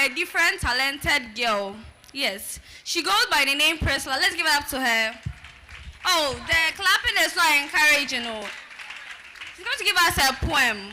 a different talented girl. Yes, she goes by the name Priscilla. Let's give it up to her. Oh, the clapping is not encouraging. Oh. She's going to give us a poem.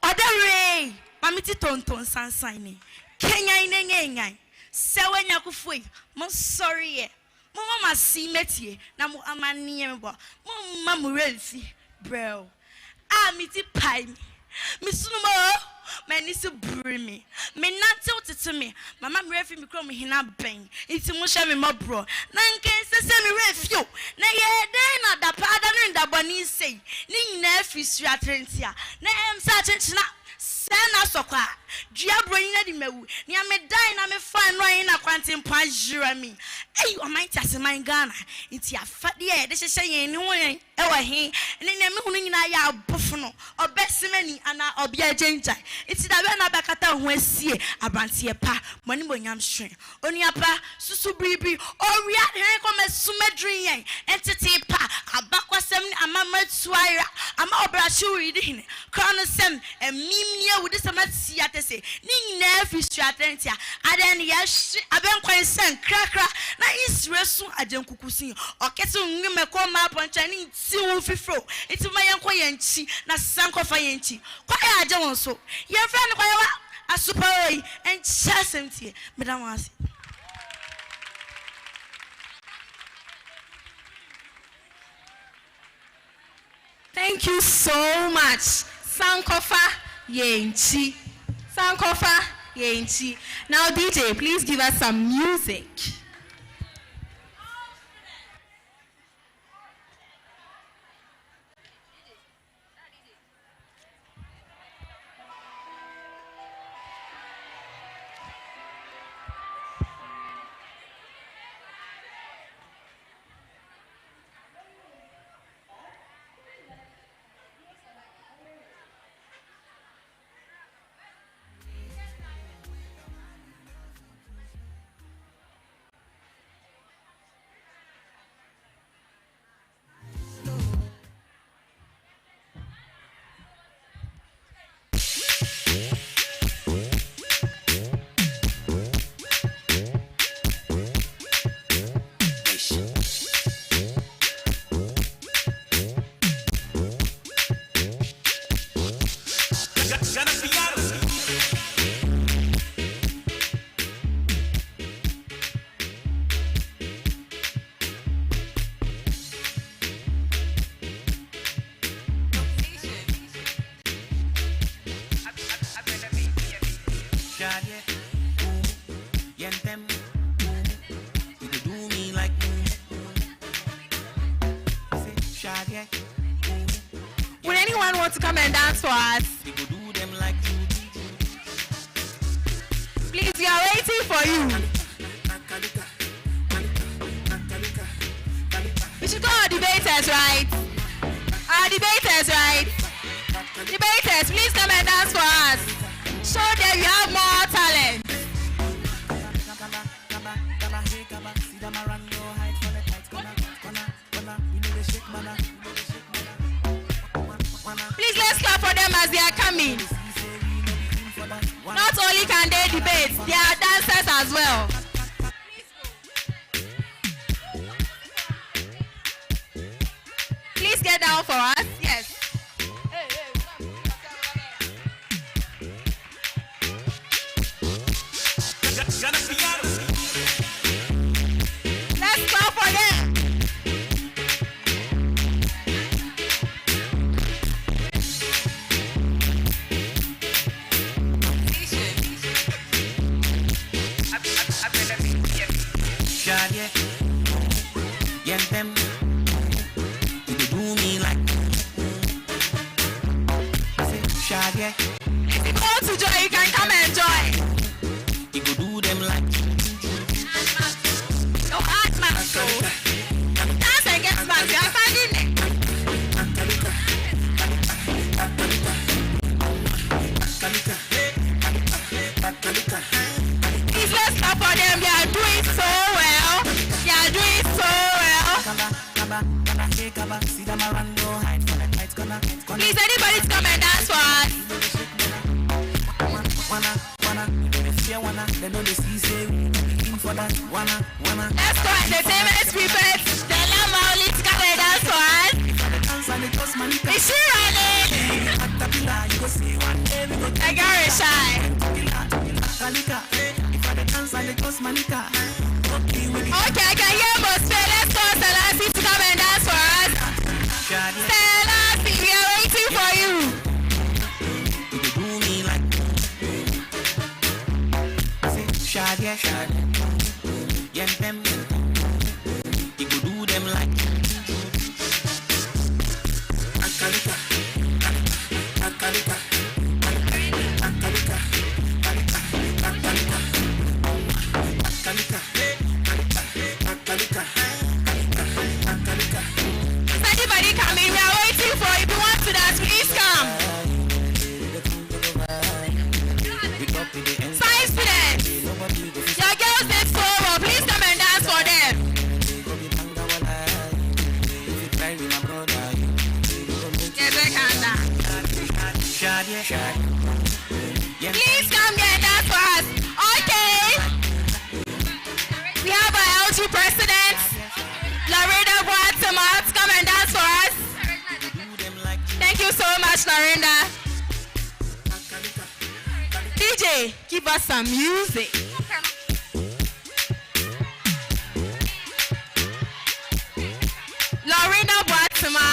Odare, mamiti tonton sansane. Kenya inengengai. Serwaa Nyarko foi. Mo sorry ye. Mo mama si metie na mo amani me bo. Mo mama relfi, bro. Ah miti pai me. Me sunu mo. Mani se buri me. Me nante otete me. Mama me refi me kro me hina ben. Iti mo hye me mabro. Na nken se me refi o. Na ye den na da pada no ndaboni sei. Ni nyina afi su atrentia. Na em sa chenchina Sena sokwa, Diabro in the mew, near me die, na me fine right na quantum point Jeremy. Hey, you might as my Ghana. It's your fat year, this is saying no one ever he, and then the moon in a buffalo, or best many, and I'll be a ginger. It's the Vena Bacata when see a brandy pa, money when I'm string. Only a pa, Susu Bibi, or we had come as Sumedri, entity pa, a backwasem, a mamma swire, a mobile reading, Colonel Sem, and Mimia with this amount see at the say, Ning never stratentia, and then yes, I don't quite send cracker, na is resu a junk cussing, or kettle me call up on Chinese silver fro. It's my uncle Yanchi, na sanko fayanchi. Quite a John so. Your friend, a super and chasm, Madame was. Thank you so much. Sankofa Yenchi. Sankofa Yenchi. Now, DJ, please give us some music. Would anyone want to come and dance for us? Please, we are waiting for you. We should call our debaters, right? Our debaters, right? Debaters, please come and dance for us. Show them you have more talent. Please let's clap for them as they are coming. Not only can they debate, they are dancers as well. Please get down for us. Yes. Let's clap for them. Them, you do me like Please, anybody to come and dance for us? Let's go entertainment people. Stella Mauli to come and dance for us. Is she running? I got it shy. Okay, I can hear most. Let's go, Selassie, to come and dance for us. Selassie, we are waiting for you. Shadia, yeah, them. You could do them like Akalika, Akalika, Akalika, Akalika, Akalika, Akalika, Akalika. Is anybody coming? We are waiting for you. If you want to dance, please come. Science students, your girls did so well. Please come and dance for them. Please come and dance for us. Okay. We have our LG president, Lorinda Boatema, to come and dance for us. Thank you so much, Lorinda. DJ, give us some music. Lorinda Boatema.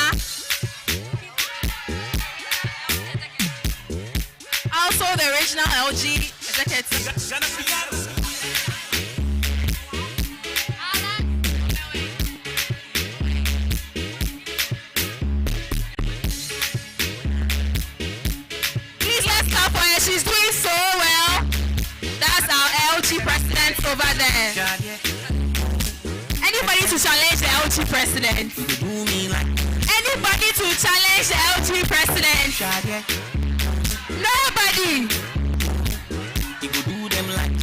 Also the original LG executive. Please let's clap for her. She's doing so well. That's our LG president over there. Anybody to challenge the LG president? Anybody to challenge the LG president? Nobody. You could do them like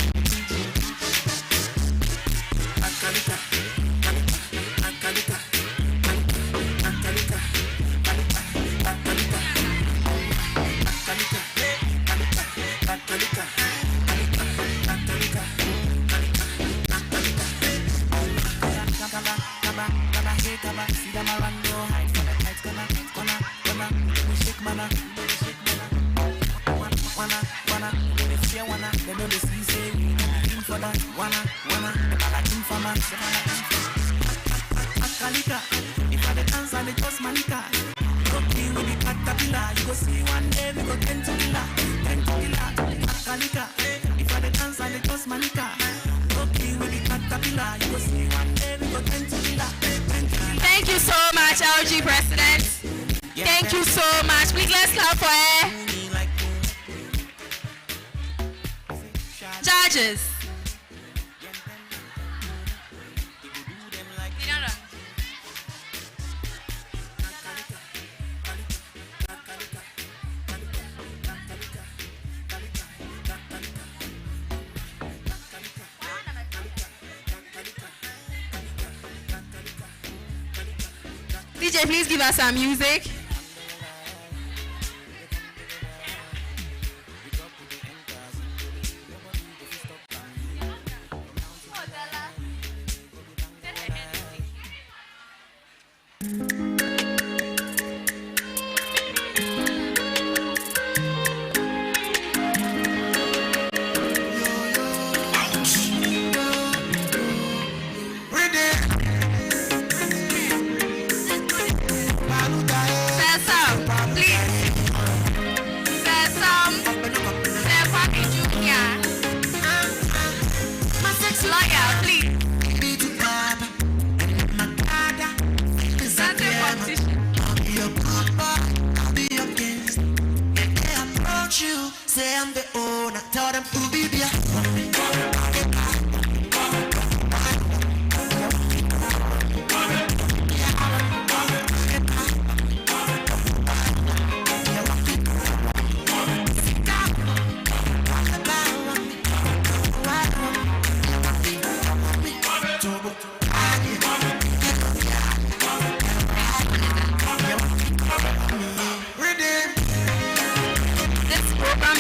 Akalika, Akalika, Akalika, Akalika, Akalika, if I the dance and the just manica, okay with the caterpillar, you go see one day we go 10 to killer. Akalika, if I the dance and the just manica, okay with the caterpillar, you go see one day we go 10 to killer. Thank you so much, LG president. Thank you so much. Please let's clap for her. Judges. DJ, please give us some music. Say I'm the owner, tell them to be there.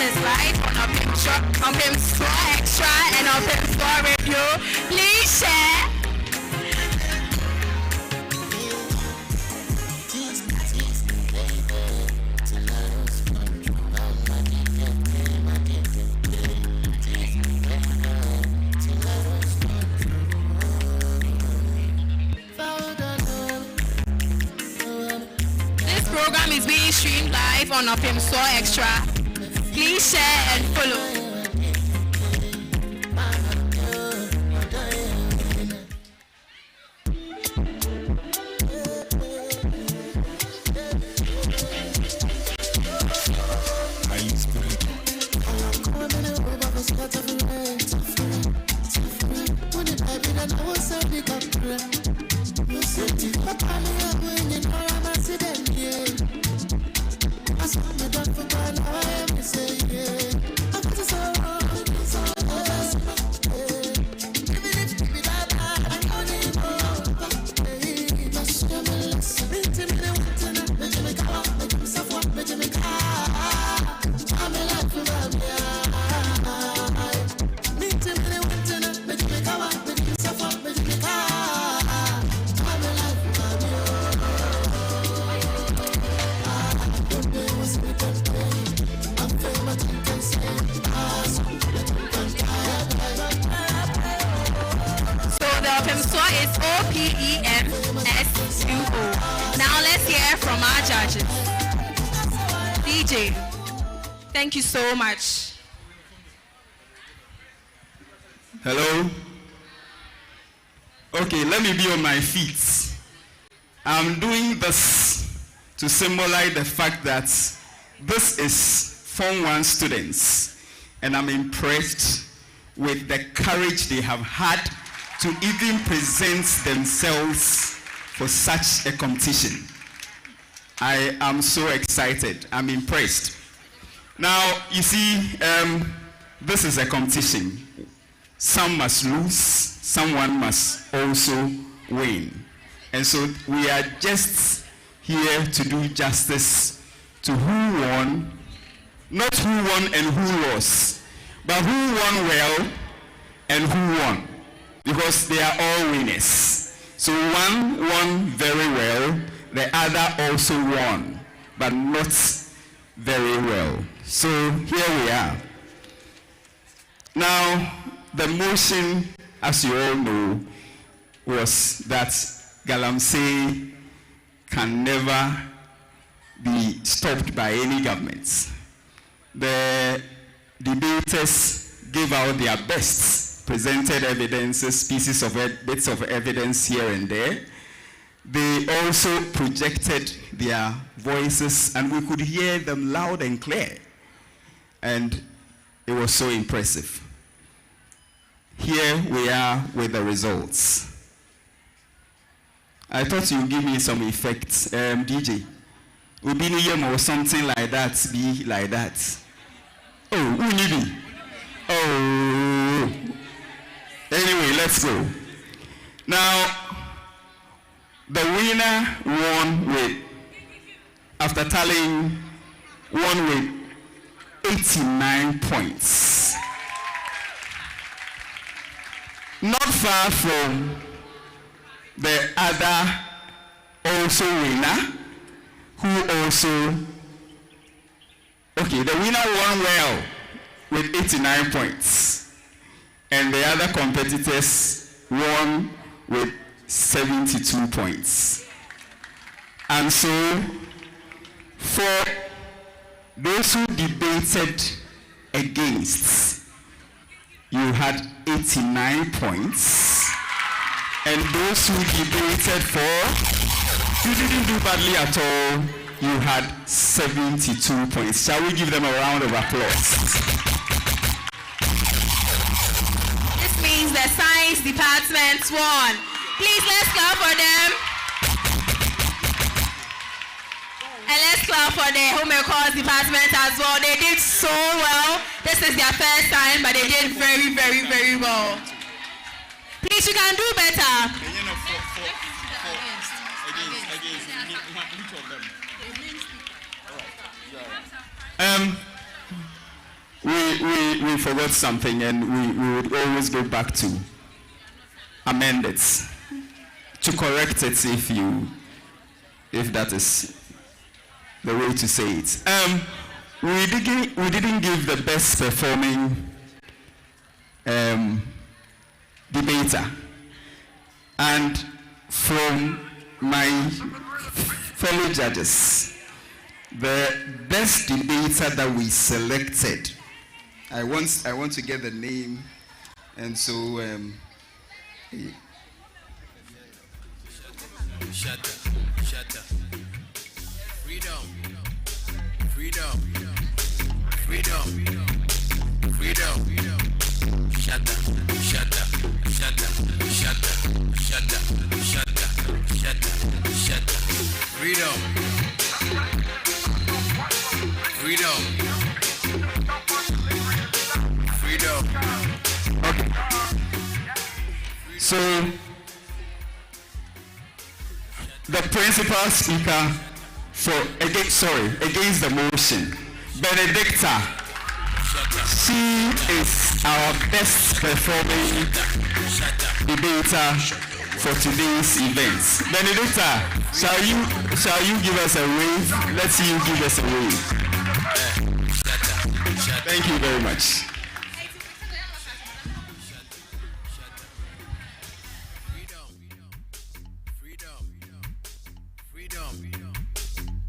is live on Opim Store Extra and Opim Store Radio. Please share. This program is being streamed live on Opim Store Extra. Please share and follow. Thank you so much. Hello? Okay, let me be on my feet. I'm doing this to symbolize the fact that this is Form 1 students, and I'm impressed with the courage they have had to even present themselves for such a competition. I am so excited. I'm impressed. Now, you see, this is a competition. Some must lose, someone must also win. And so we are just here to do justice to who won, not who won and who lost, but who won well and who won, because they are all winners. So one won very well, the other also won, but not very well. So here we are. Now, the motion, as you all know, was that Galamsey can never be stopped by any government. The debaters gave out their best, presented evidences, bits of evidence here and there. They also projected their voices, and we could hear them loud and clear. And it was so impressive. Here we are with the results. I thought you'd give me some effects. DJ, Ubiniyem or something like that, be like that. Oh, Unibi. Oh. Anyway, let's go. Now, the winner won with, after tallying, won with 89 points. Not far from the other also winner, who also, okay, the winner won well with 89 points. And the other competitors won with 72 points. And so, for those who debated against, you had 89 points. And those who debated for, you didn't do badly at all, you had 72 points. Shall we give them a round of applause? This means the science department won. Please, let's clap for them. And let's clap for the home econs department as well. They did so well. This is their first time, but they did very, very, very well. Please, you can do better. we forgot something, and we would always go back to amend it, to correct it if that is the way to say it. We didn't give the best performing debater, and from my fellow judges, the best debater that we selected, I want to get the name, and so Shut up. Freedom. Shut up. Freedom. okay. So the principal speaker against the motion, Benedicta. She is our best performing debater for today's events. Benedicta, shall you give us a wave? Let's see you give us a wave. Thank you very much.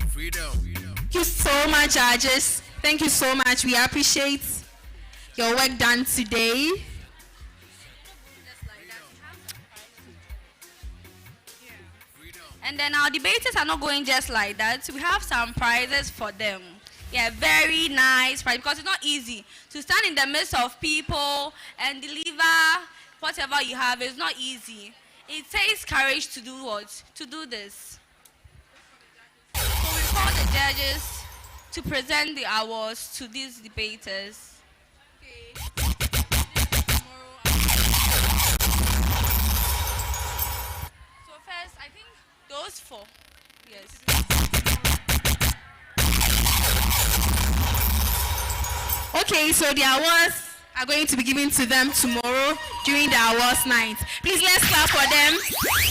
Thank you so much, judges. Thank you so much. We appreciate your work done today. And then our debaters are not going just like that. We have some prizes for them. Yeah, very nice prize, because it's not easy to stand in the midst of people and deliver whatever you have. It's not easy. It takes courage to do what? To do this. So we call the judges to present the awards to these debaters. So first, I think those four. Yes. Okay, so the awards are going to be given to them tomorrow during the awards night. Please, let's clap for them.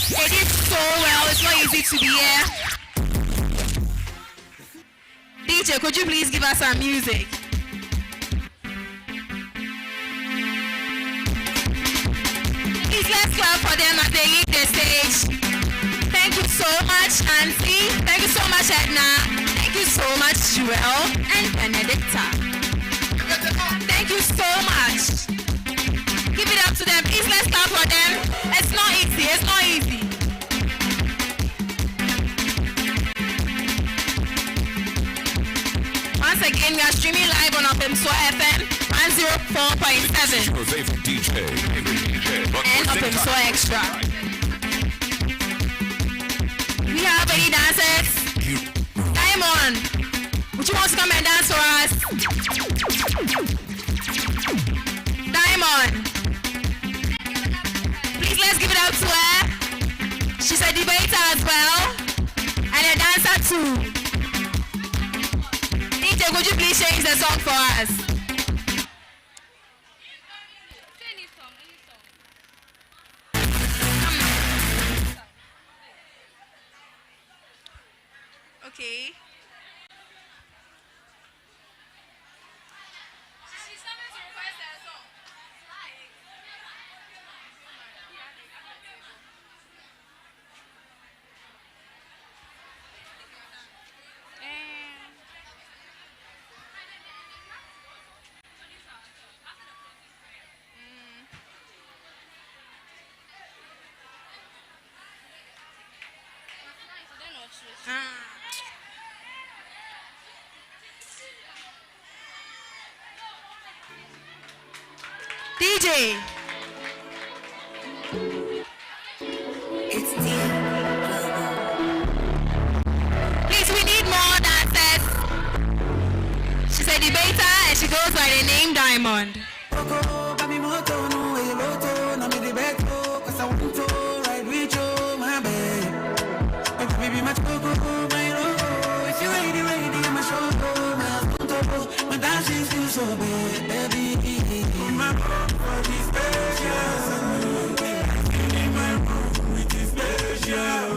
They did so well. It's not easy to be here. DJ, could you please give us some music? Please, let's clap for them as they leave the stage. Thank you so much, Nancy. Thank you so much, Edna. Thank you so much, Joel and Benedicta. Thank you so much. Give it up to them. Please, let's clap for them. It's not easy. It's not easy. Once again, we are streaming live on Serwaa FM 104.7 Your favorite DJ. and Serwaa Extra. We have any dancers? Diamond, would you want to come and dance for us? Diamond, please, let's give it up to her. She's a debater as well and a dancer too. DJ, could you please change the song for us? Okay. DJ. It's deep. Please, we need more dancers. She's a debater and she goes by the name Diamond. My dancing feels so baby. My room for this special. In my room with this special.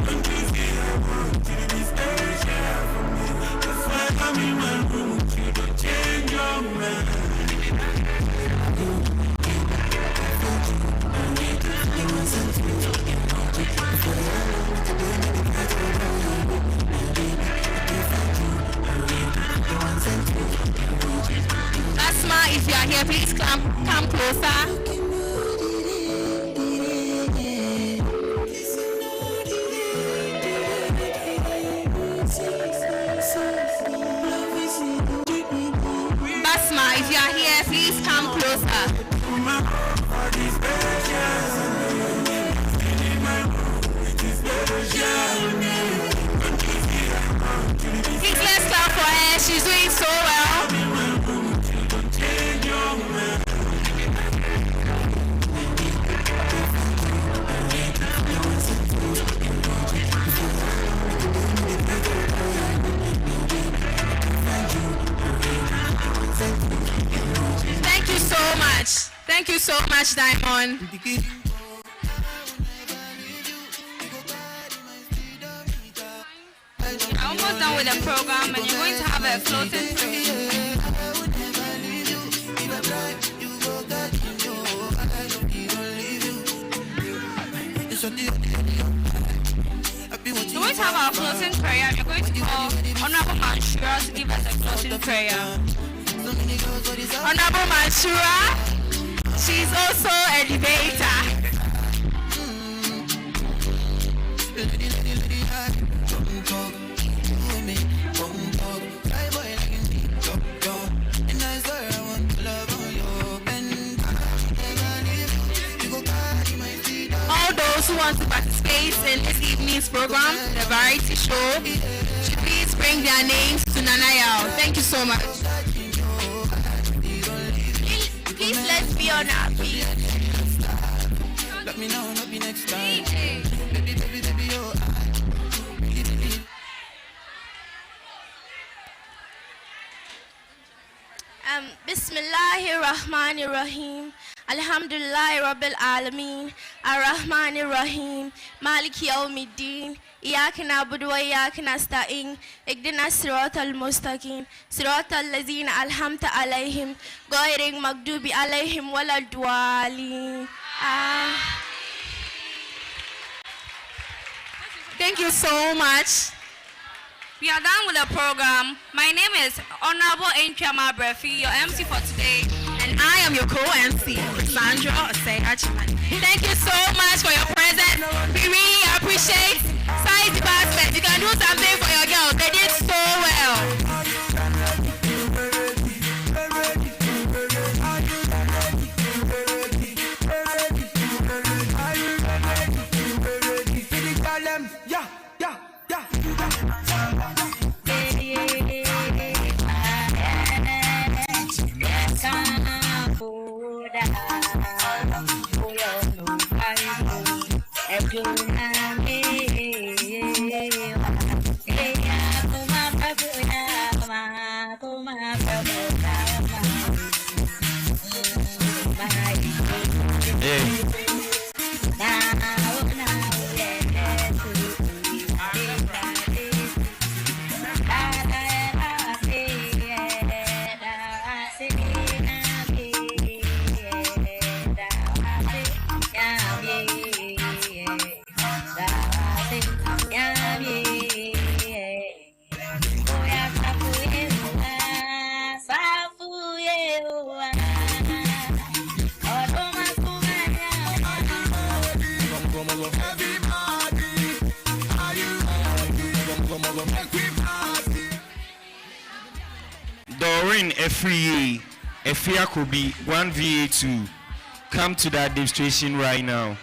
Don't you see I want you to be special for me? That's why I'm in my room. You don't change your mind. Asma, if you are here, please come closer. Basma, if you are here, please come closer. Please let's clap for her. She's doing so well. Thank you so much. Thank you so much, Diamond. I'm almost done with the program and you're going to have a floating prayer. We're going to have our floating prayer. We're going to call Honorable Manshura to give us a floating prayer. Honorable Manshura, she's also a debater. All those who want to participate in this evening's program, the variety show, should please bring their names to Nanayao. Thank you so much. Please let's be on our feet. Let me know, maybe next time. Bismillahirrahmanirrahim. Alhamdulillahi Rabbil Alameen. Ar-Rahmanir-Rahim. Maliki Yawmiddin. Iyaka na'budu wa iyaka nasta'in. Ihdina siratal mustaqim. Siratal ladzina an'amta alaihim. Ghayril maghdubi alaihim waladdallin. Thank you so much. We are done with the program. My name is Honorable Enchama Brefi, your MC for today. And I am your co-MC, Sandra Osei-Achiman. Thank you so much for your presence. We really appreciate Science Department. You can do something for your girls. They did so well. Doreen Efriye, Efia Kobi, 1VA2. Come to that demonstration right now.